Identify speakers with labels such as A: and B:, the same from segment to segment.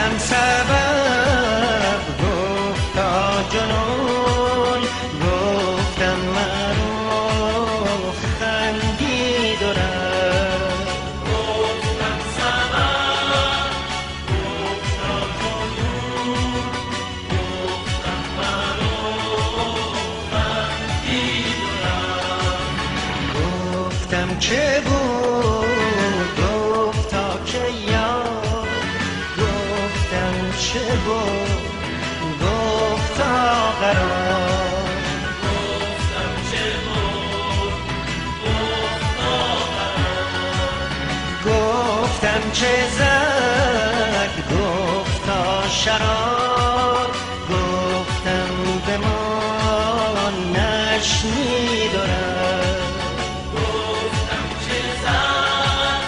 A: گفتم سبب گفتا جنون، گفتم مرو خندید و رفت.
B: گفتم سبب گفتا جنون، گفتم مرو خندید و رفت.
A: گفتم چه بود گفتا که یار، گفتم چه بود گفتا قرار.
B: گفتم چه بود گفتا قرار.
A: گفتم چه زد گفتا شرار، گفتم به ما نشنید و رفت.
B: گفتم چه زد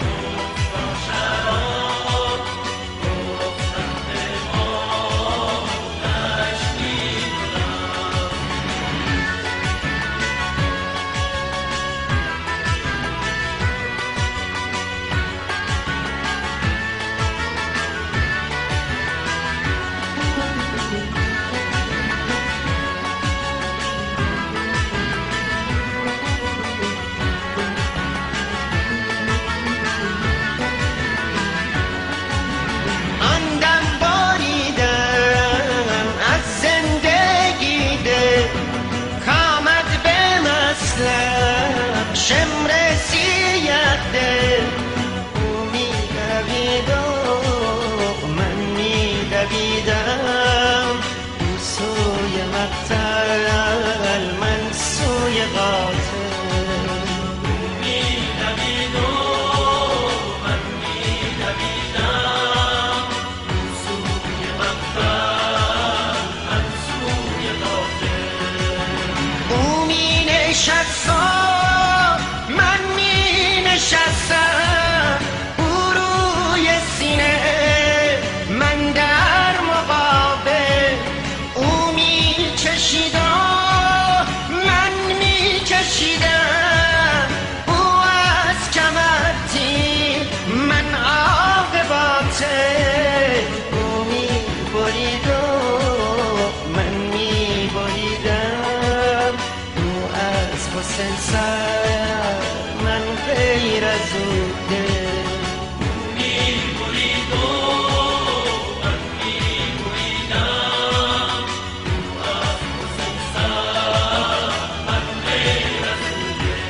B: گفتا شرار، گفتم به ما نشنید و رفت.
A: آن دم باریدم از زندگی دل، کامد به مطلب شمر سیه دل. او می‌دوید و من می‌دویدم، او سوی مقتل من سوی قاتل.
B: می‌دوید و من می‌دویدم، سوی مقتل من سوی قاتل.
A: او می‌نشست و من می‌نشستم، او روی سینه من در مقابل. او می‌چشید و من می‌چشیدم، او از کمر تیر من عاقباته. او می‌برید و من می‌بریدم، او از حسن سر من غیر از او دل.
B: می‌برید و من می‌بریدم، از حسن سر من غیر از او دل.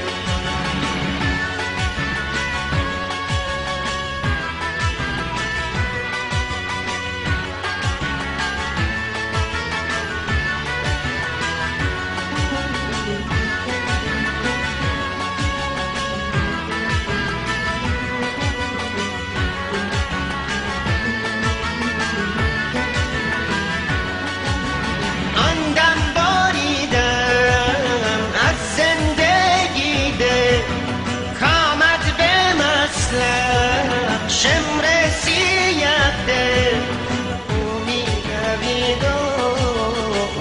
A: آن دم باریدم از زندگی دل، کامد به مطلب شمر سیه دل. او می‌دوید و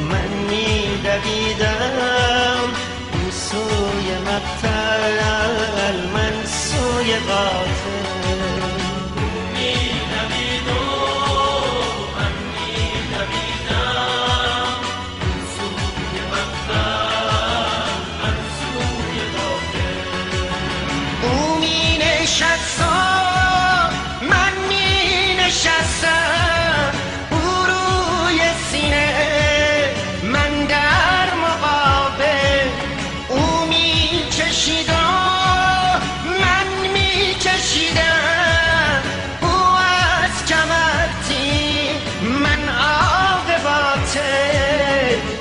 A: من می‌دویدم، او سوی مقتل من سوی قاتل.
B: می‌دوید و من می‌دویدم، سوی مقتل من سوی قاتل.
A: او می‌نشست و من می‌نشستم، او روی سینه من در مقابل. او می‌چشید و من می‌چشیدم، او از کمر تیر من عاقباته.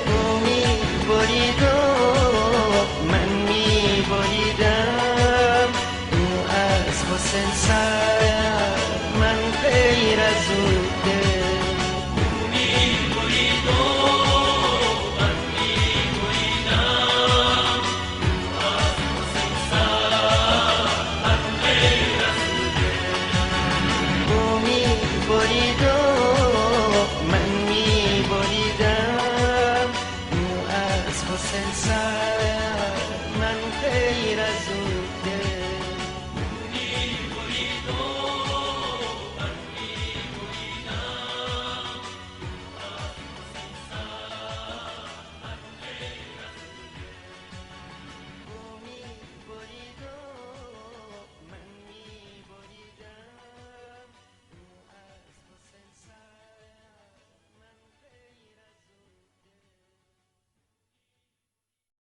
A: او می‌برید و من می‌بریدم، او از حسن سر من غیر از او دل.
B: می‌برید و من می‌بریدم، از حسن سر من غیر از او دل.
A: او می‌برید و من می‌بریدم، او از حسن سر من غیر از او